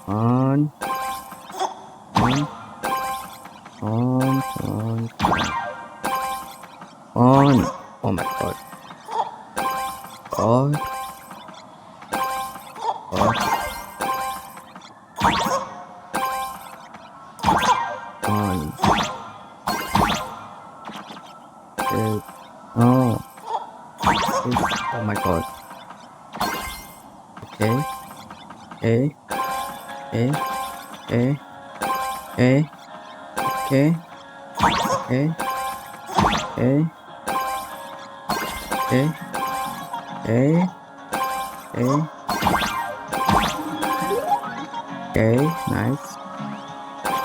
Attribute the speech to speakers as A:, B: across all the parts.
A: On. On. On. On. On. Oh my god. God. God. On. Oh. Oh my god. Okay. Okay. Okay. Okay. Okay. Okay. Okay. Okay. Okay. Okay. Okay. Okay. Nice.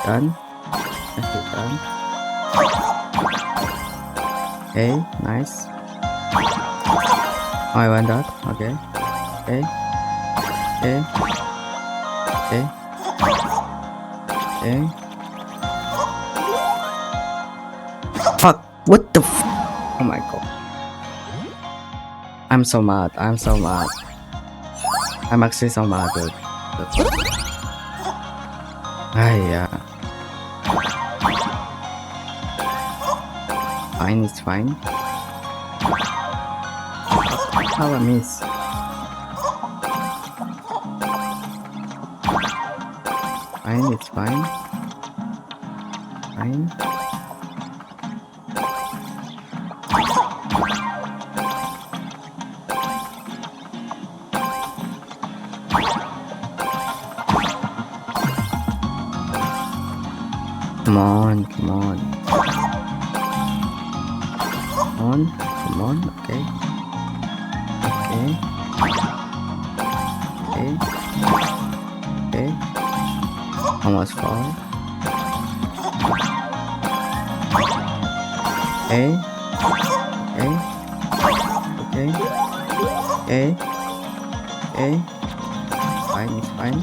A: Done. Nicely done. Okay. Nice. I want that. Okay. Okay. Okay. Okay. Okay. Fuck. What the f? Oh my god. I'm so mad. I'm so mad. I'm actually so mad, dude. Yeah. Fine, it's fine. How I miss? Fine, it's fine. Fine. Come on, come on. Come on, come on, okay. Okay. Okay. Okay. Almost fall. Okay. Okay. Okay. Okay. Okay. Fine, it's fine.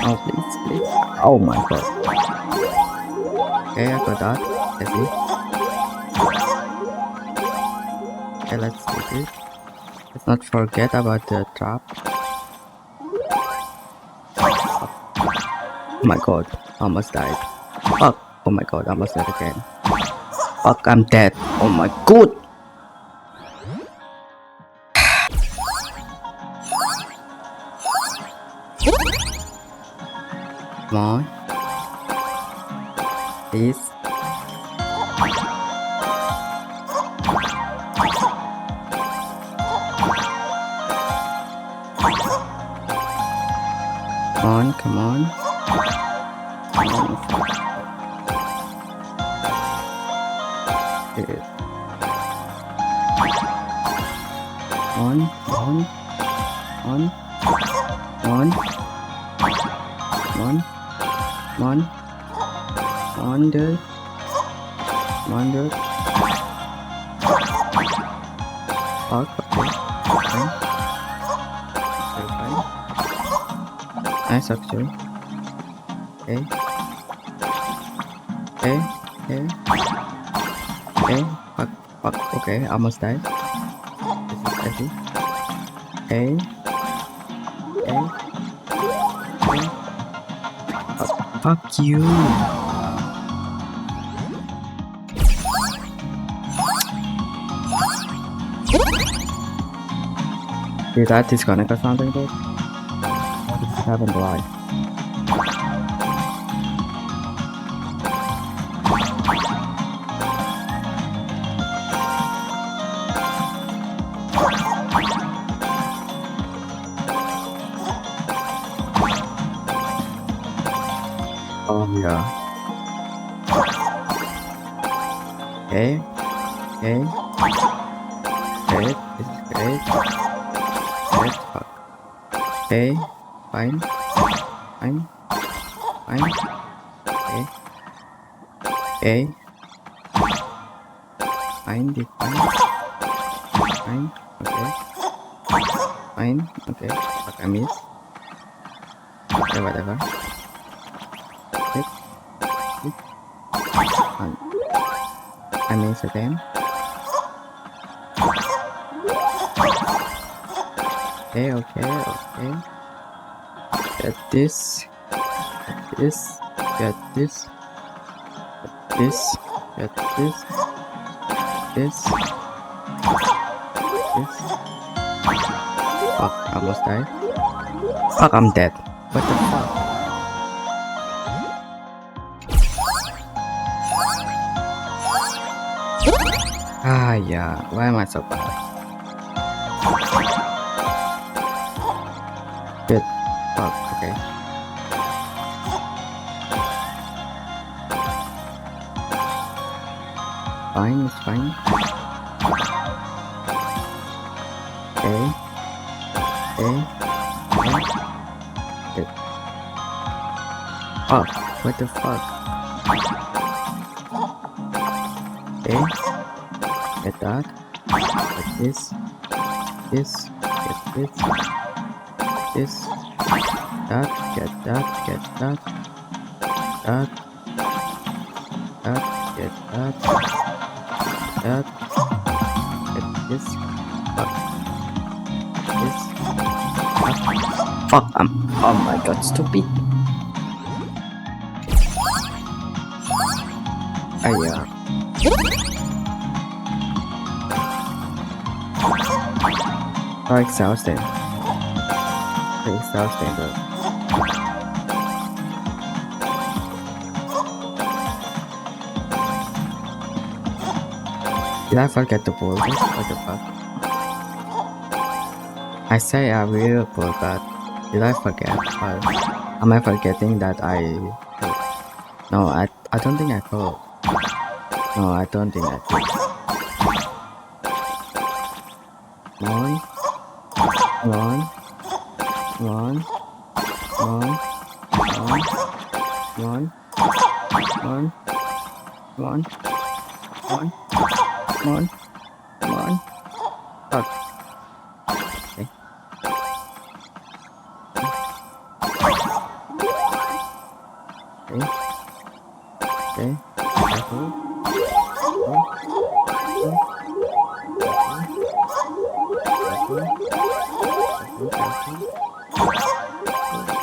A: Oh, please, please. Oh my god. Okay, I got that. Let's see. Okay, let's do this. Let's not forget about the trap. Oh my god, almost died. Fuck. Oh my god, almost died again. Fuck, I'm dead. Oh my god. Come on. Please. Come on, come on. Come on. Dude. On, on, on, on, on, on, on, dude. Come on, dude. Fuck, okay. Okay. Okay. Nice, actually. Okay. Okay. Okay. Okay. Fuck. Fuck. Okay. Almost died. This is heavy. Okay. Okay. Okay. Fuck you. Did that disconnect or something, dude? What did happened live? Oh yeah. Okay. Okay. Great. This is great. Great. Fuck. Okay. Fine. Fine. Fine. Okay. Okay. Fine. Did fine. Fine. Okay. Fine. Okay. Fuck, I miss. Okay, whatever. Hit. Hit. Fine. I miss again. Okay, okay, okay. Get this. Get this. Get this. Get this. Get this. This. This. Fuck, I almost died. Fuck, I'm dead. What the fuck? Ah, yeah. Why am I so bad? Good. Fuck, okay. Fine, it's fine. Okay. Okay. Okay. Good. Fuck, what the fuck? Okay. Get that. Get this. This. Get this. This. That. Get that. Get that. That. That. Get that. That. Get this. Fuck. This. That. Fuck. Oh my god, stupid. Yeah. So exhausting. So exhausting, bro. Did I forget to pull this? What the fuck? I say I will pull, but did I forget? Or am I forgetting that I pulled? No, I don't think I pulled. No, I don't think I did. One. One, one, one, one, one, one, one, one, one. Fuck. Okay. Okay. Okay. Careful.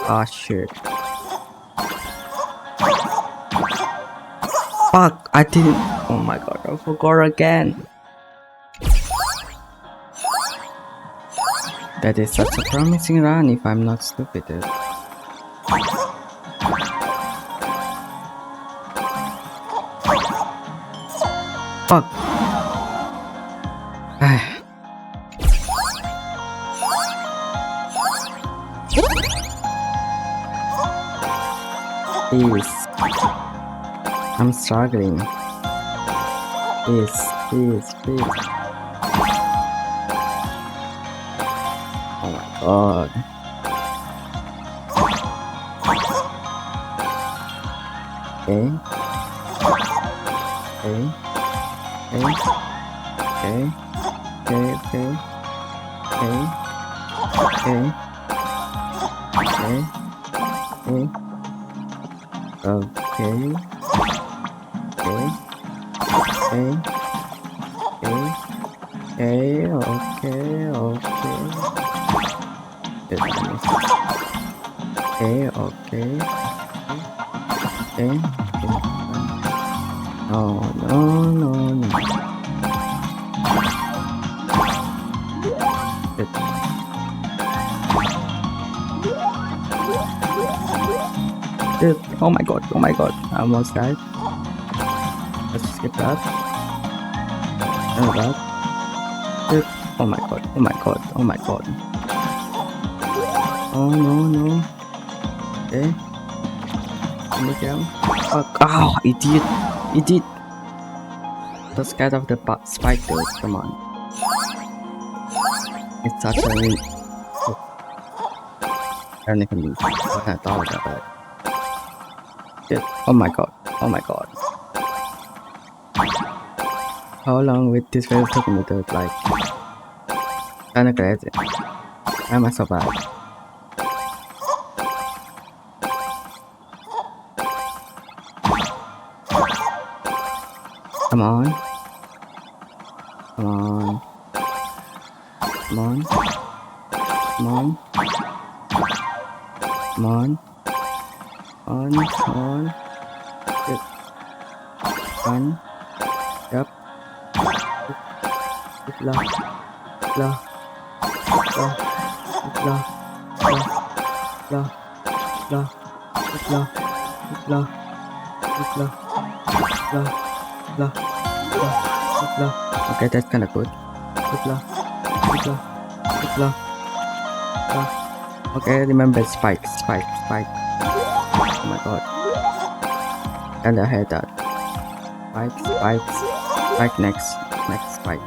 A: Ah, shit. Fuck, I didn't. Oh my god, I forgot again. That is such a promising run if I'm not stupid. Fuck. Please. I'm struggling. Please, please, please. Oh my god. Okay. Okay. Okay. Okay. Okay. Okay. Okay. Okay. Okay. Okay. Okay. Okay. Okay. Okay. Okay. Okay. Goodness. Okay. Okay. Okay. Okay. No. No. No. No. Good. Dude, oh my god, oh my god, I almost died. Let's skip that. And that. Dude, oh my god, oh my god, oh my god. Oh no, no. Okay. Look down. Fuck. Oh, idiot. Idiot. Let's get off the spike, dude. Come on. It's such a reach. Technically, what I thought about it. Dude, oh my god, oh my god. How long with this video took me to like kinda crazy. Why am I so bad? Come on. Come on. Come on. Come on. Come on. On. Good. One. Yep. Good luck. Good luck. Good luck. Good luck. Good luck. Good luck. Good luck. Good luck. Good luck. Good luck. Good luck. Okay, that's kind of good. Good luck. Good luck. Good luck. Good luck. Okay, remember spike. Oh my god. And I had that. Spike next spike. Spike.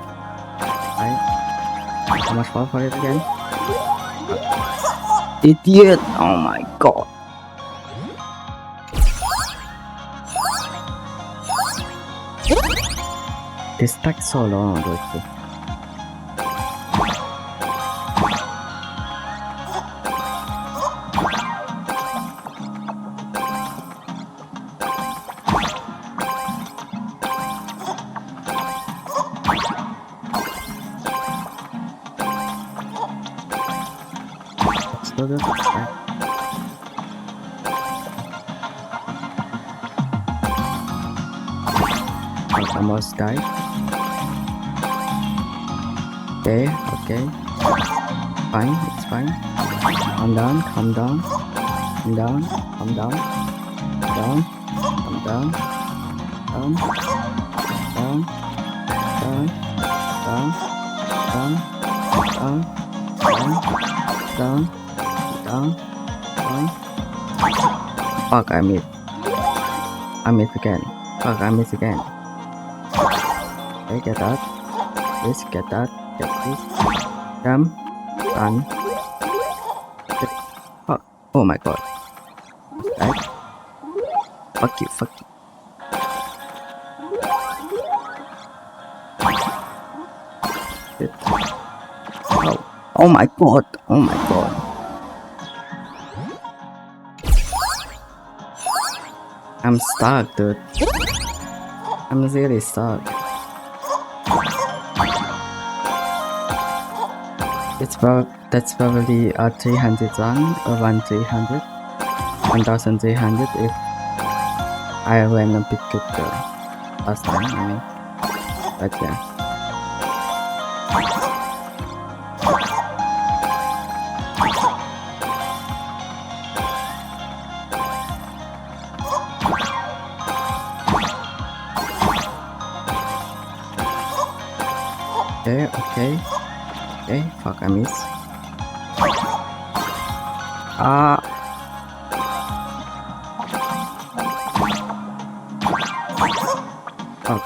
A: How much fall for it again? Idiot! Oh my god. This takes so long, dude. Let's do this. Right. Almost died. Okay. Fine, it's fine. Calm down. Down. Fuck, I miss again. Fuck, I miss again. Okay, get that. This, get that. Get this. Damn. Done. Fuck. Oh my god. Right. Fuck you. Shit. Oh my god. I'm stuck, dude. I'm really stuck. That's probably a 300 run or 1300 if I ran a bit good last time, I mean. But yeah. Okay, fuck, I miss. Fuck.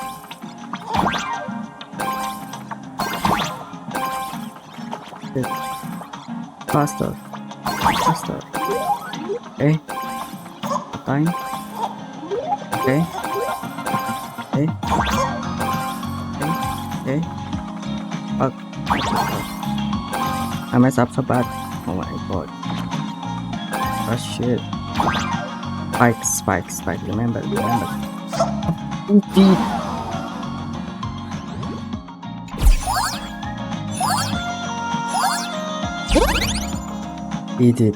A: Shit. Faster. Okay. Fine. Okay. Fuck. I messed up so bad. Oh my god. Oh shit. Spike. Remember. Indeed. Idiot.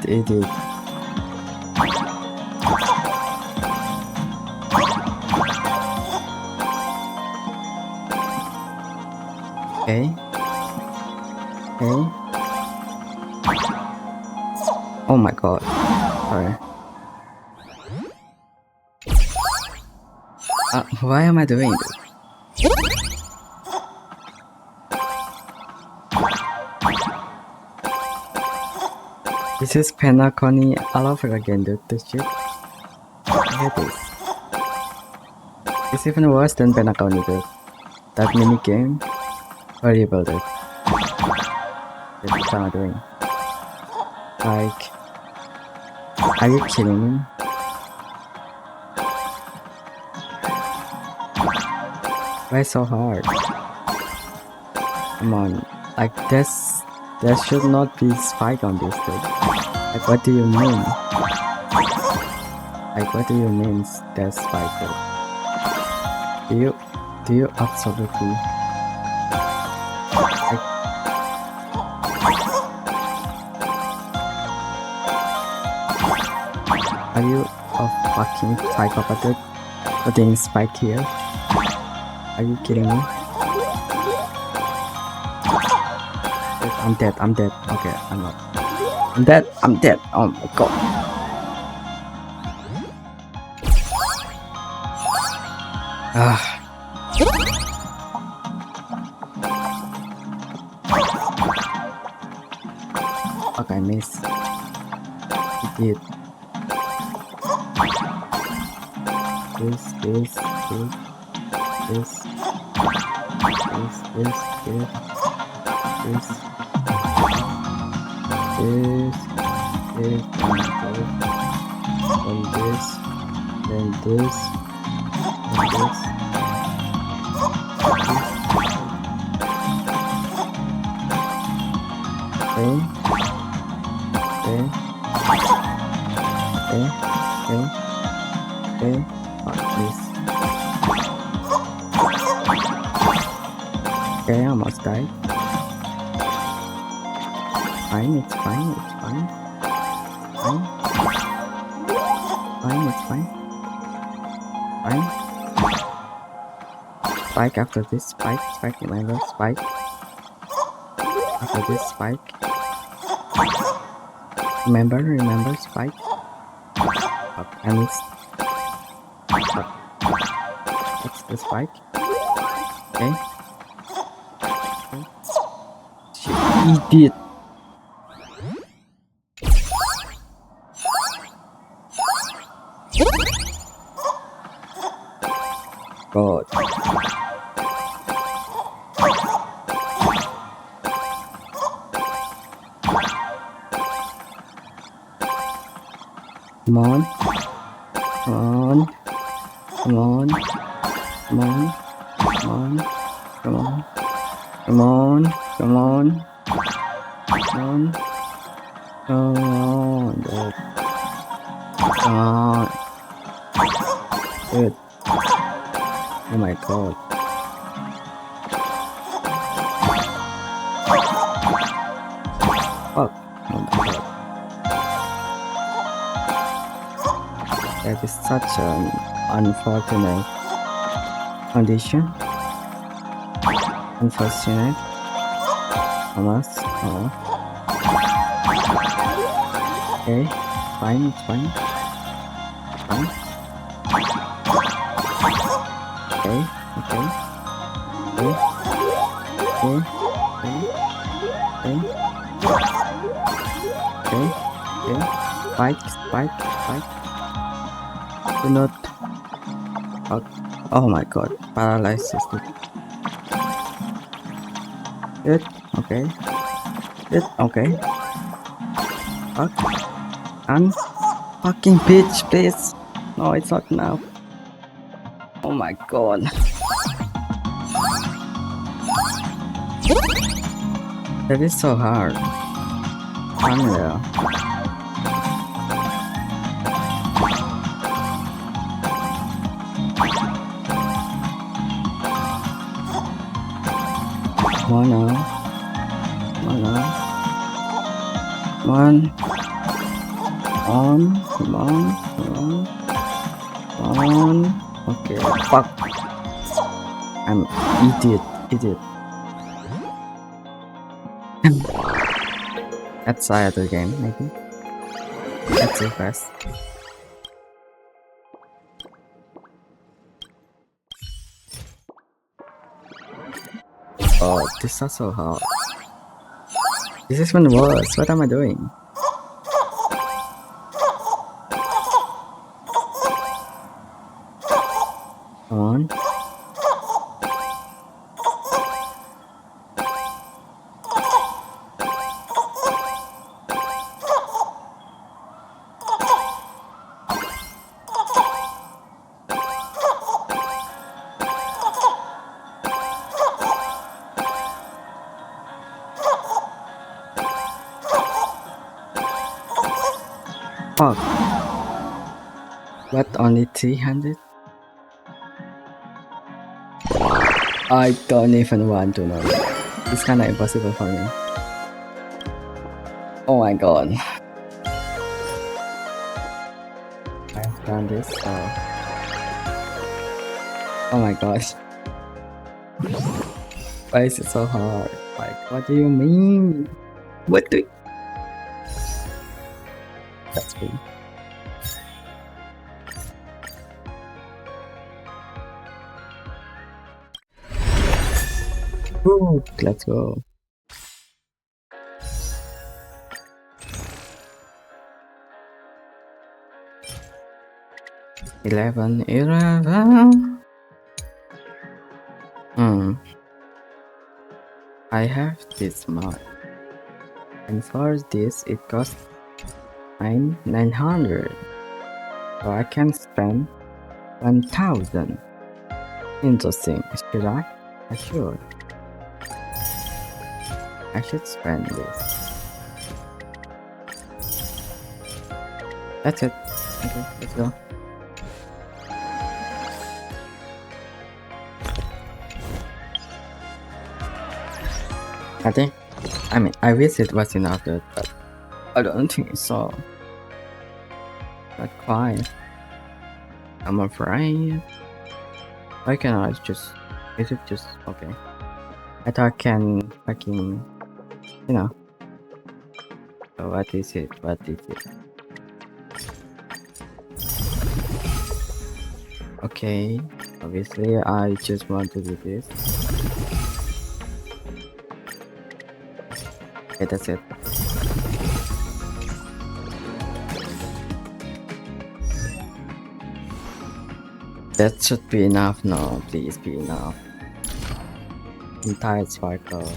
A: Okay. Oh my god. Sorry. Why am I doing this? This is Penacony all over again, dude. This shit. I hate this. It's even worse than Penacony, dude. That mini game. Horrible, dude. What am I doing? Like, are you kidding me? Why so hard? Come on, like there should not be spike on this dude. Like, what do you mean? Like, what do you mean there's spike dude? Do you absolutely like, Are you a fucking psychopath dude? Putting spike here? Are you kidding me? I'm dead, I'm dead. Okay, I'm not. I'm dead, I'm dead. Oh my god. Ah. Fuck, I missed. He did. This, this, this, this, this, this, this, then this, then this. Okay. Fuck this. Okay, I almost died. Fine, it's fine, it's fine. Fine, it's fine. Fine. Spike after this, spike, remember, spike. After this, spike. Remember, spike. Fuck, I missed. Fuck. That's the spike. Okay. Shit, idiot. God. Come on. Come on. Come on. Come on. Come on. Come on. Come on. Come on. Come on. Come on. Dude. Come on. Dude. Oh my god. Fuck. Oh my god. That is such an unfortunate condition. Unfortunate. Almost. Oh. Okay. Fine. It's fine. Fine. Okay. Okay. Okay. Okay. Okay. Okay. Okay. Spike. Spike. Spike. Do not. Oh my god. Paralysis. Good. Okay. Good. Okay. Fuck. And fucking bitch, please. No, it's not now. Oh my god. That is so hard. Unreal. Come on now. Come on now. Come on. Come on. Come on. Come on. Okay. Fuck. I'm idiot. Let's try other game, maybe. Let's see first. Oh, this is so hard. This is even worse. What am I doing? Come on. Fuck. What, only 300? I don't even want to know. It's kinda impossible for me. Oh my god. done this, so... Oh my gosh. Why is it so hard? Like, what do you mean? What do you... That's me. Woo, let's go. Eleven. I have this much. And for this, it costs 900. So I can spend 1000. Interesting. Should I? I should. I should spend this. That's it. Okay, let's go. I wish it was enough, but I don't think so. Not quite. I'm afraid. Why can't I just... Is it just... Okay. I thought I can fucking... You know. So what is it? What is it? Okay. Obviously, I just want to do this. Okay, that's it. That should be enough. No, please be enough. Entire sparkle.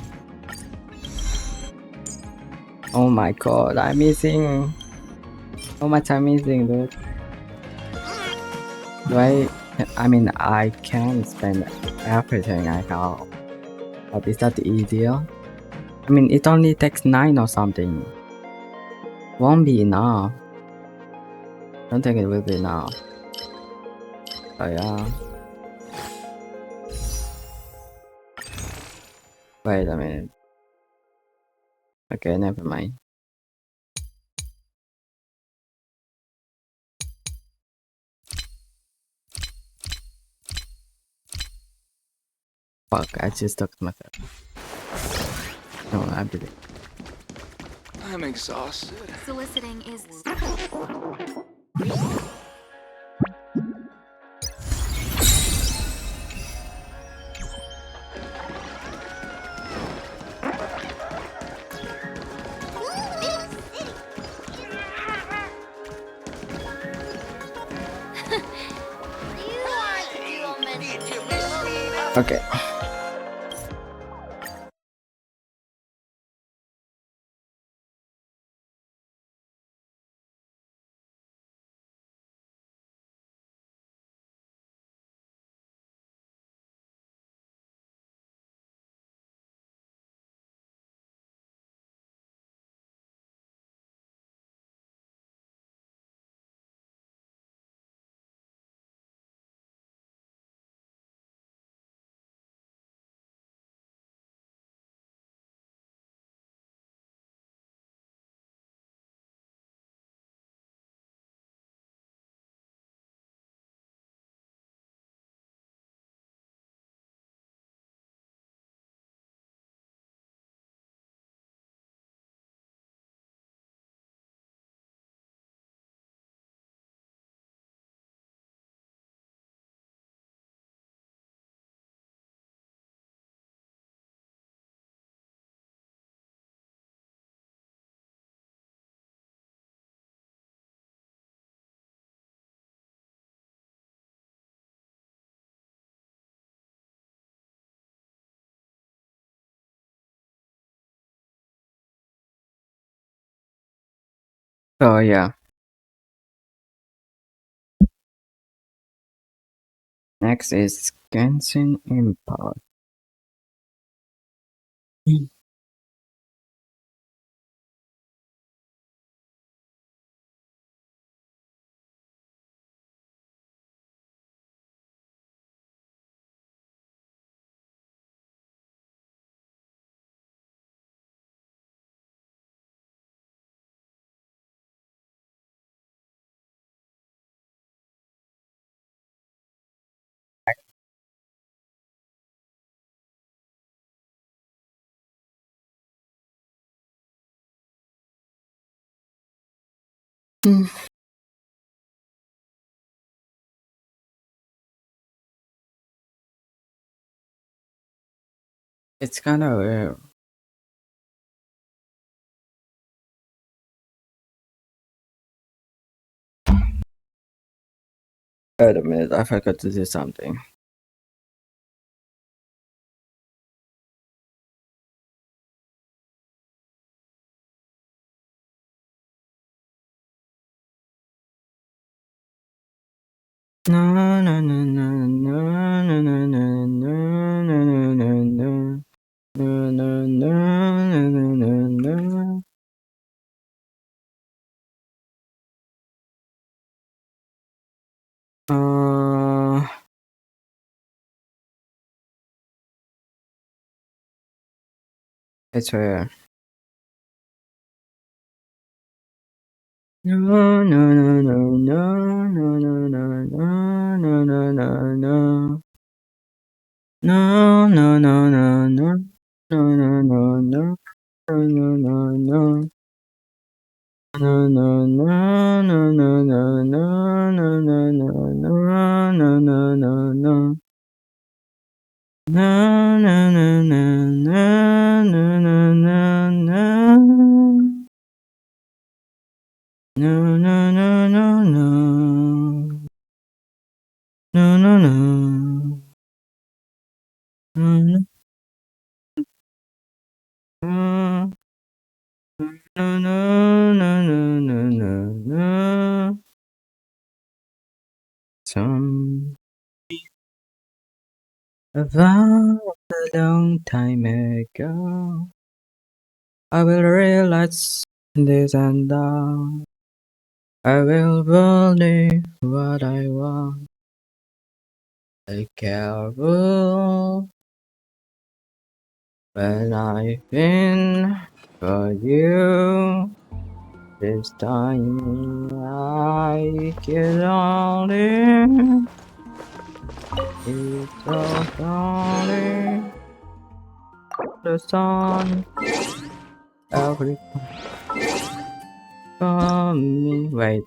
A: Oh my god, I'm missing. How much I'm missing, dude? I mean, I can spend everything I have. But is that ideal? I mean, it only takes 9 or something. Won't be enough. Don't think it will be enough. So yeah. Wait a minute. Okay, never mind. Fuck, I just talked to myself. No, I did it.
B: I'm exhausted.
C: Soliciting is...
A: Okay. So yeah. Next is Genshin Impact. Hmm. It's kind of weird. Wait a minute, I forgot to do something. No, no, no, no, no, no, no, no, no, no, no, no, no. No, no, no, no, no, no, no. It's weird. No, no, no, no, no, no, no, no, no, no, no, no, no. No, no, no, no, no. No, no, no, no. No, no, no, no. No, no, no, no, no, no, no, no, no, no, no, no, no, no, no. No, no, no, no, no, no, no, no, no. No, no, no, no, no. No, no, no. No, no, no. No, no, no, no, no, no, no. Some about a long time ago, I will realize this and that. I will believe what I want. Be careful when I've been for you. This time I can only it's so only the sun every from me. Wait,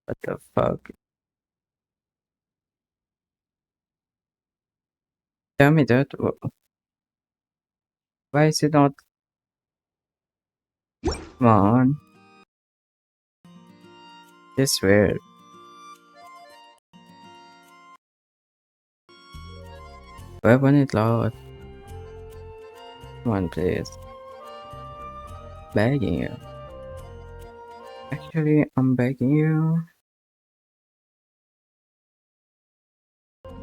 A: what the fuck? Tell me that. Why is it not? Come on, it's weird. Why won't it load? Come on, please. Begging you. Actually, I'm begging you.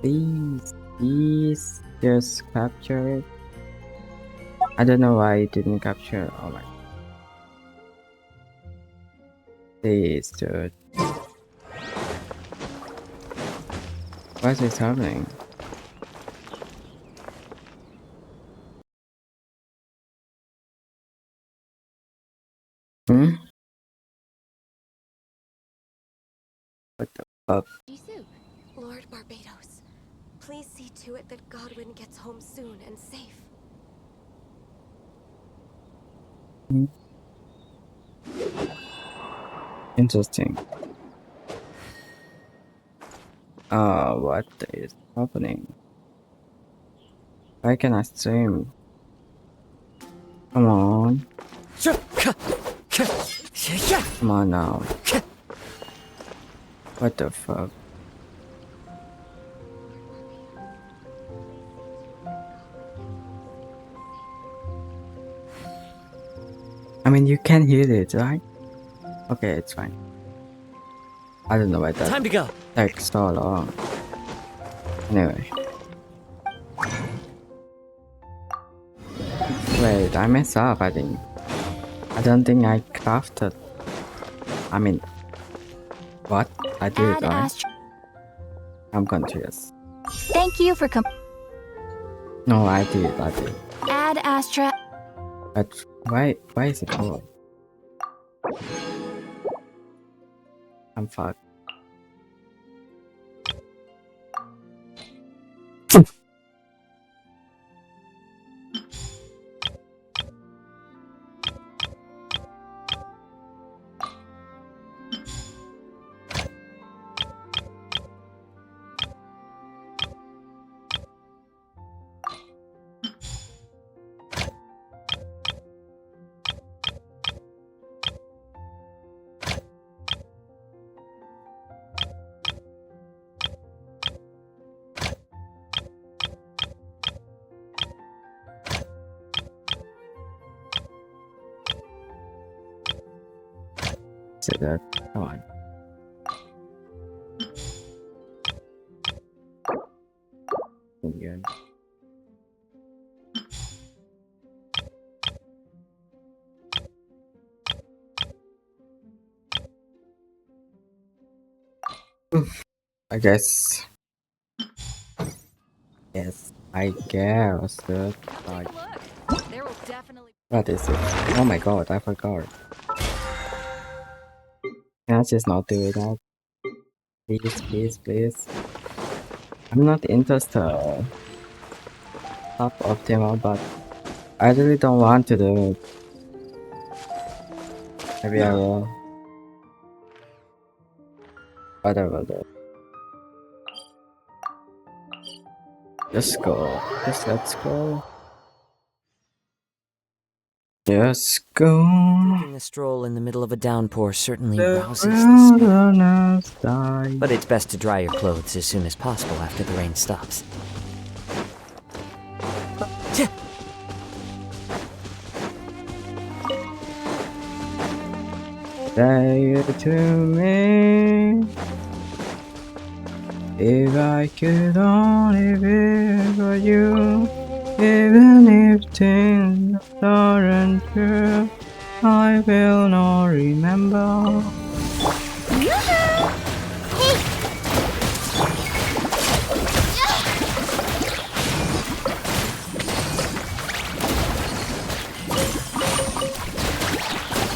A: Please, just capture it. I don't know why it didn't capture. Oh my. Please, dude. Why is this happening? Hmm? What the fuck?
C: Jisoo, Lord Barbados, please see to it that Godwin gets home soon and safe.
A: Hmm? Interesting. What is happening? Why can I stream? Come on. Come on now. What the fuck? I mean, you can hear it, right? Okay, it's fine. I don't know why that
D: Time to go.
A: takes so long. Anyway. Wait, I messed up, I think. I don't think I crafted. I mean, what? I did,
E: Add
A: right?
E: Astra.
A: I'm confused.
E: Thank you for
A: No, I did.
E: Add Astra.
A: But why is it full? I'm fucked. say that. Come on. Again. I guess. Yes, I guess that. Like,
E: There will definitely.
A: what is it? Oh my god, I forgot. Can I just not do it now? Please, please, please. I'm not interested. Top optimal, but I really don't want to do it. Maybe I will. But I will do it. Just go. Just let's go. Just go.
D: Taking a stroll in the middle of a downpour certainly
A: The
D: rouses the spirit.
A: wilderness die.
D: But it's best to dry your clothes as soon as possible after the rain stops.
A: Say it to me. If I could only be for you, even if things aren't true, I will not remember.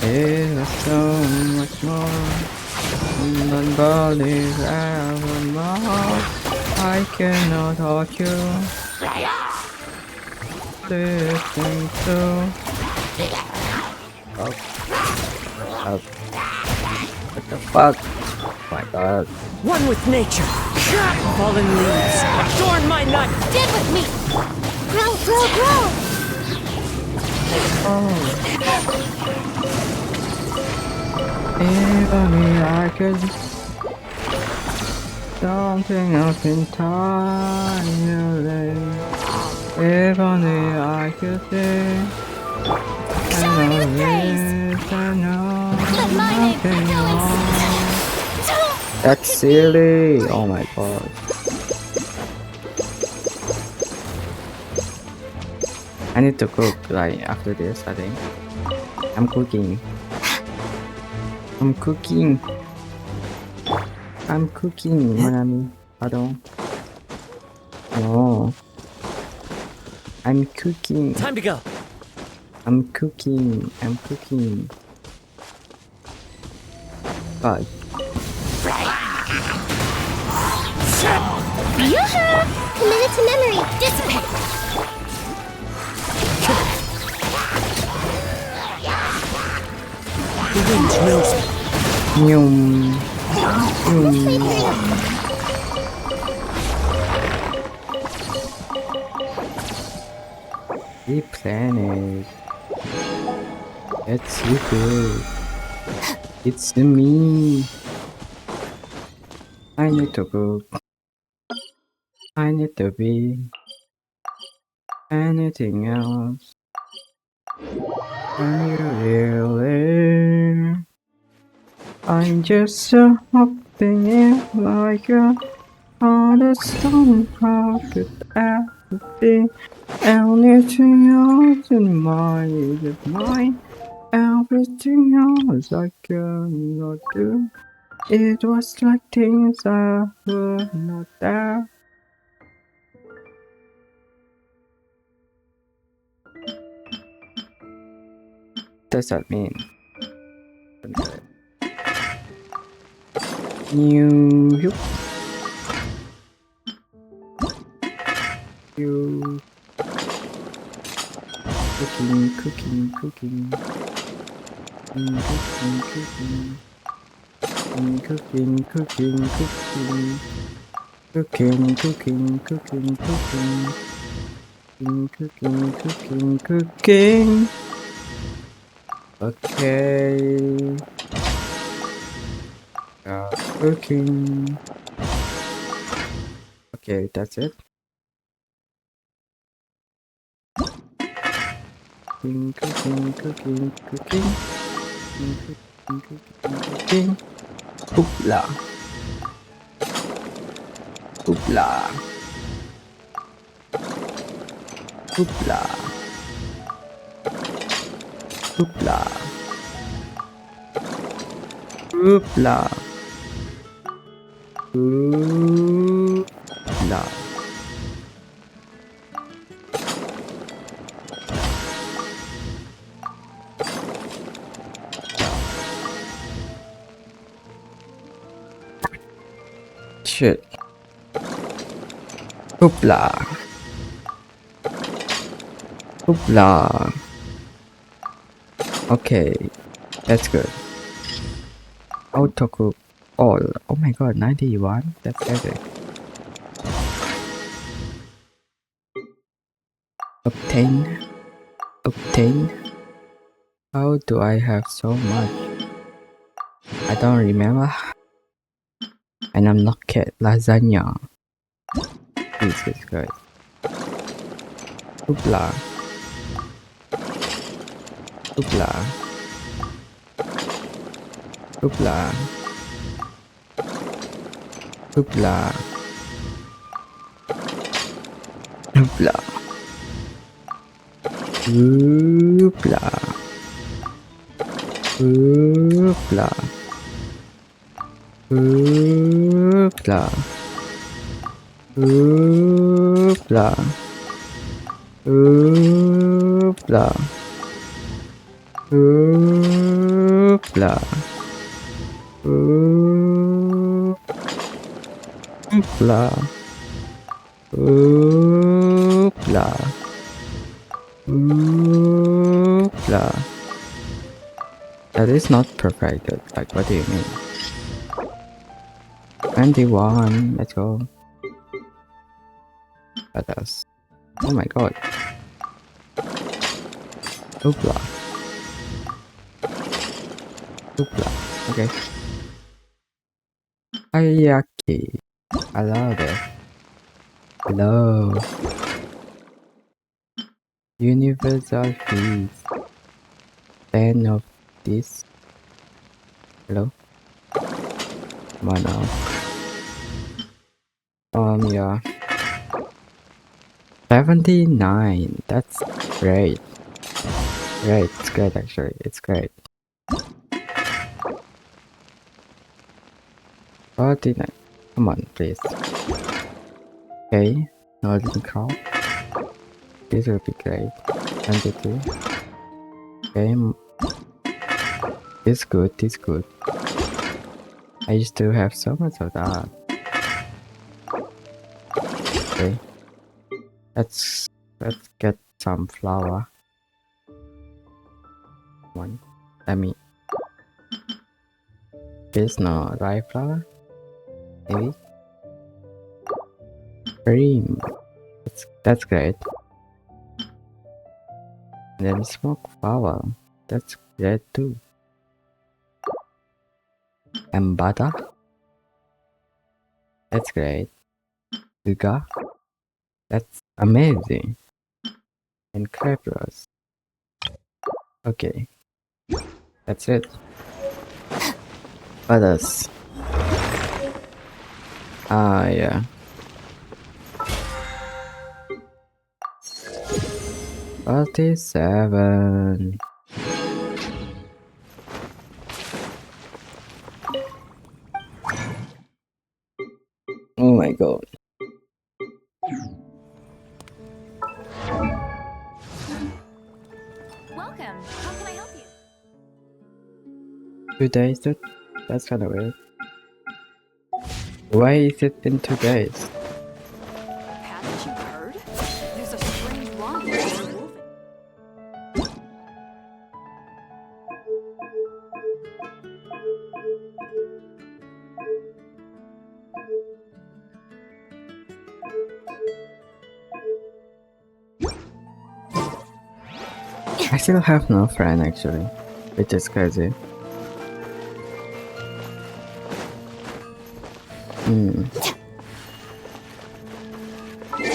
A: It was so much more than believe evermore. I cannot hold you. Listen to. Oh. Oh. What the fuck? Oh my god.
D: One with nature. Fallen leaves. Adorn my night.
E: Stand with me!
C: Grow, grow, grow!
A: Even I could. Something up entirely. If only I could see. I know this, I know nothing more. That's silly. Oh my god. I need to cook like after this, I think. I'm cooking. I'm cooking. I'm cooking, Manami. Pardon. No. I'm cooking.
D: Time to go.
A: I'm cooking. I'm cooking. God.
C: Yoo-hoo! Committed to memory. Dissipate.
D: The wind knows me.
A: Yum. Yum. The planet. It's you good. It's me. I need to go. I need to be anything else. Are you really? I'm just hopping in like a honest stone. How could ever be anything else in mind of mine? Everything else I cannot do. It was like things that were not there. What does that mean? You. Cooking, cooking, cooking. Cooking, cooking. Cooking, cooking, cooking. Cooking, cooking, cooking, cooking. Cooking, cooking, cooking. Okay. Cooking. Okay, that's it. Cooking, cooking, cooking, cooking. Hoopla. Hoopla. Hoopla. Hoopla. Hoopla. Hoopla. Shit. Hoopla. Hoopla. Okay, that's good. Autocoup all. Oh my god, 91? That's epic. Obtain. Obtain. How do I have so much? I don't remember. And I'm not kid. Lasagna. Jesus Christ. Hoopla. Hoopla. Hoopla. Hoopla. Hoopla. Hoopla. Hoopla. Hoopla. Hoopla. Hoopla. Hoopla. Hoopla. Hoopla. Hoopla. That is not perfected. Like, what do you mean? 21. Let's go. What else? Oh my god. Hoopla. Hoopla. Okay. Hayaki. I love it. Hello. Universal fees. 10 of this. Hello? Come on now. Yeah. 79. That's great. Great. It's great actually. It's great. 49. Come on, please. Okay. Northern Crown. This will be great. 22. Okay. This good. This good. I used to have so much of that. Okay. Let's get some flour. One. Let me. This no rye flour. Maybe. Cream. That's great. And then smoked flour. That's great too. And butter. That's great. Sugar. That's amazing. And crab rolls. Okay. That's it. What else? Yeah. 47. Oh my god.
E: Welcome. How can I help you?
A: 2 days? That's kind of weird. Why is it in 2 days?
E: Haven't you heard? There's a strange wanderer in the wolf.
A: I still have no friend actually, which is crazy.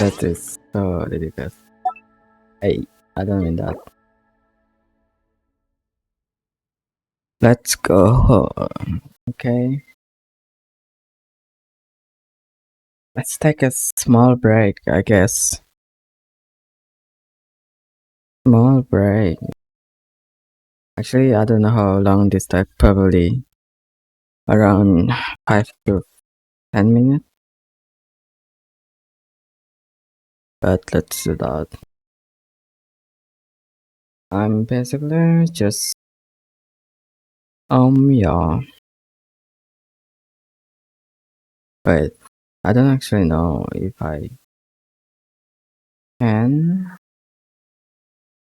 A: That is so ridiculous. Hey, I don't mean that. Let's go home. Okay. Let's take a small break, I guess. Small break. Actually, I don't know how long this take. Probably around 5 to 10 minutes. But let's do that. I'm basically just yeah. Wait, I don't actually know if I can.